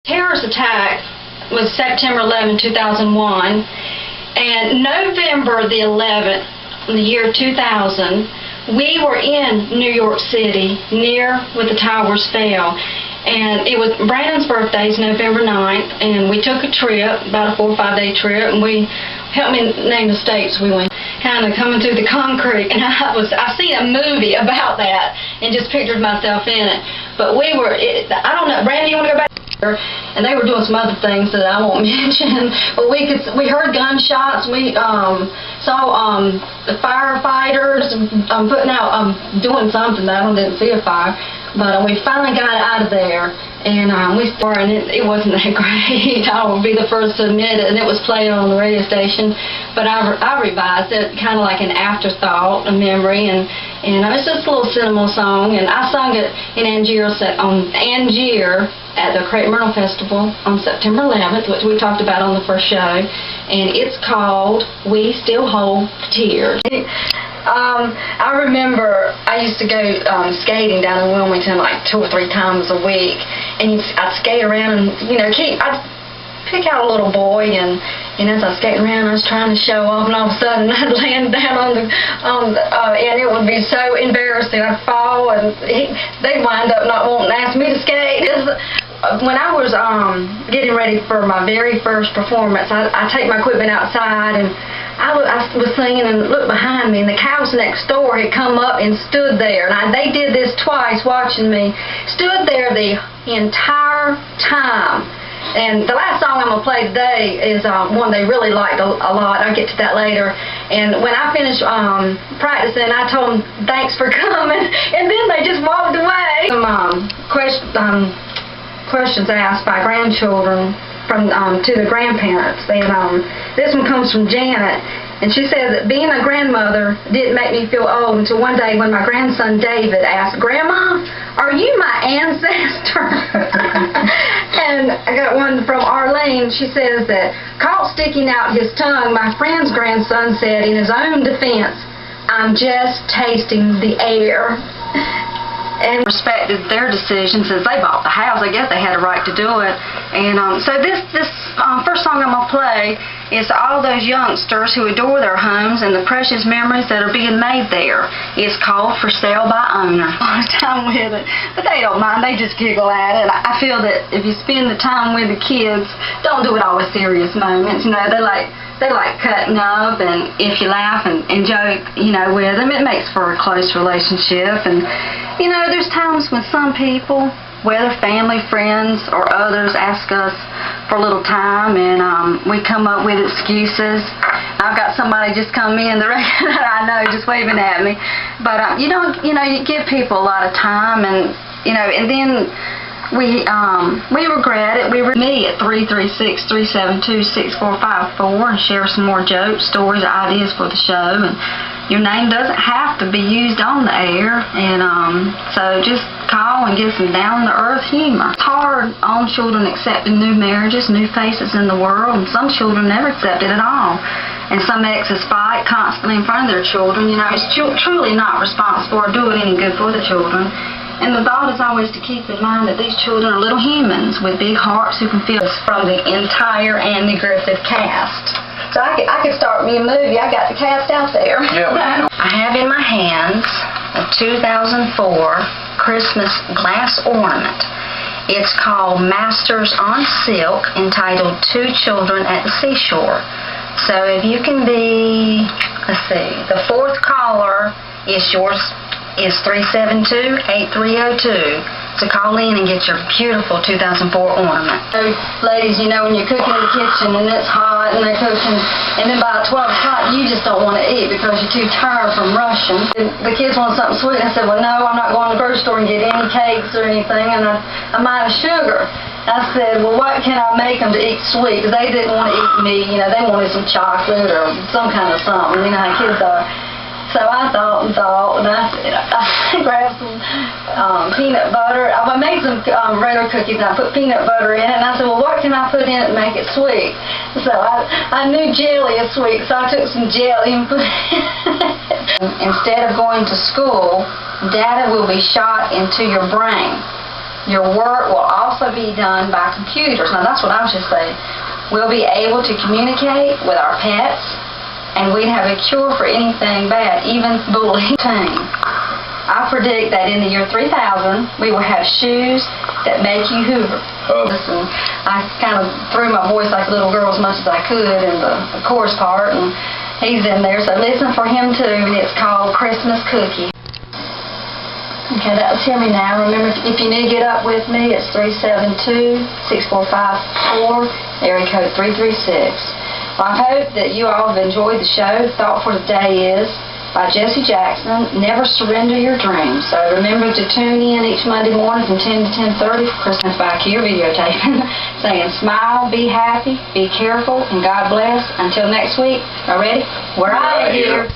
Terrorist attack was September 11, 2001, and November the 11th, in the year 2000, we were in New York City, near where the towers fell. And it was Brandon's birthday's November 9th, and we took a trip, about a 4 or 5 day trip, and helped me name the states we went. Kind of coming through the concrete, and I seen a movie about that, and just pictured myself in it. But I don't know, Brandon, you want to go back? And they were doing some other things that I won't mention. But we heard gunshots. We saw the firefighters putting out doing something. I didn't see a fire, but we finally got out of there. And it wasn't that great. I will be the first to admit it. And it was playing on the radio station, but I revised it, kind of like an afterthought, a memory, and it's just a little sentimental song. And I sung it in Angier at the Crepe Myrtle Festival on September 11th, which we talked about on the first show. And it's called "We Still Hold the Tears." I remember I used to go skating down in Wilmington like 2 or 3 times a week, and I'd skate around and I'd pick out a little boy, and as I was skating around, I was trying to show off, and all of a sudden I'd land down and it would be so embarrassing. I'd fall, and they'd wind up not wanting to ask me to skate. When I was getting ready for my very first performance, I take my equipment outside, and I was singing and looked behind me, and the cows next door had come up and stood there. And they did this twice, watching me. Stood there the entire time. And the last song I'm going to play today is one they really liked a lot. I'll get to that later. And when I finished practicing, I told them, "Thanks for coming." And then they just walked away. Some questions asked by grandchildren to the grandparents. And this one comes from Janet, and she says that being a grandmother didn't make me feel old until one day when my grandson David asked, "Grandma, are you my ancestor?" And I got one from Arlene. She says that, caught sticking out his tongue, my friend's grandson said in his own defense, "I'm just tasting the air." And respected their decision since they bought the house. I guess they had a right to do it. And so this first song I'm going to play is to all those youngsters who adore their homes and the precious memories that are being made there. It's called "For Sale by Owner." A lot of time with it, but they don't mind. They just giggle at it. I feel that if you spend the time with the kids, don't do it all with serious moments. They like cutting up, and if you laugh and joke, with them, it makes for a close relationship. And there's times when some people, whether family, friends, or others, ask us for a little time, and we come up with excuses. I've got somebody just come in that I know just waving at me, but you give people a lot of time, and then we regret it. We me at 336-372-6454 and share some more jokes, stories, ideas for the show. And your name doesn't have to be used on the air, and so just call and give some down-to-earth humor. It's hard on children accepting new marriages, new faces in the world, and some children never accept it at all. And some exes fight constantly in front of their children. It's truly not responsible or doing any good for the children. And the thought is always to keep in mind that these children are little humans with big hearts who can feel this from the entire Andy Griffith cast. So I could start me a movie. I got the cast out there. Yeah. I have in my hands a 2004 Christmas glass ornament. It's called Masters on Silk, entitled "Two Children at the Seashore." So if you can be, let's see, the 4th caller is 372-8302. So call in and get your beautiful 2004 ornament. So, ladies, when you're cooking in the kitchen and it's hot and they're cooking, and then by 12 o'clock you just don't want to eat because you're too tired from rushing. The kids want something sweet, and I said, "Well, no, I'm not going to the grocery store and get any cakes or anything, and I'm out of sugar." I said, "Well, what can I make them to eat sweet?" Because they didn't want to eat meat. They wanted some chocolate or some kind of something. You know how kids are. So I thought, and I grabbed some peanut butter. I made some regular cookies, and I put peanut butter in it, and I said, "Well, what can I put in it to make it sweet?" So I knew jelly is sweet, so I took some jelly and put it in. Instead of going to school, data will be shot into your brain. Your work will also be done by computers. Now, that's what I was just saying. We'll be able to communicate with our pets, and we'd have a cure for anything bad, even bullying. I predict that in the year 3000, we will have shoes that make you hoover. Oh. Listen, I kind of threw my voice like a little girl as much as I could in the chorus part, and he's in there, so listen for him too, and it's called Christmas Cookie. Okay, that was hear me now. Remember, if you need to get up with me, it's 372-6454, area code 336. Well, I hope that you all have enjoyed the show. The thought for today is by Jesse Jackson, Never Surrender Your Dreams. So remember to tune in each Monday morning from 10 to 10:30 for Christmas back here videotaping, saying smile, be happy, be careful, and God bless. Until next week, are ready? We're out of here.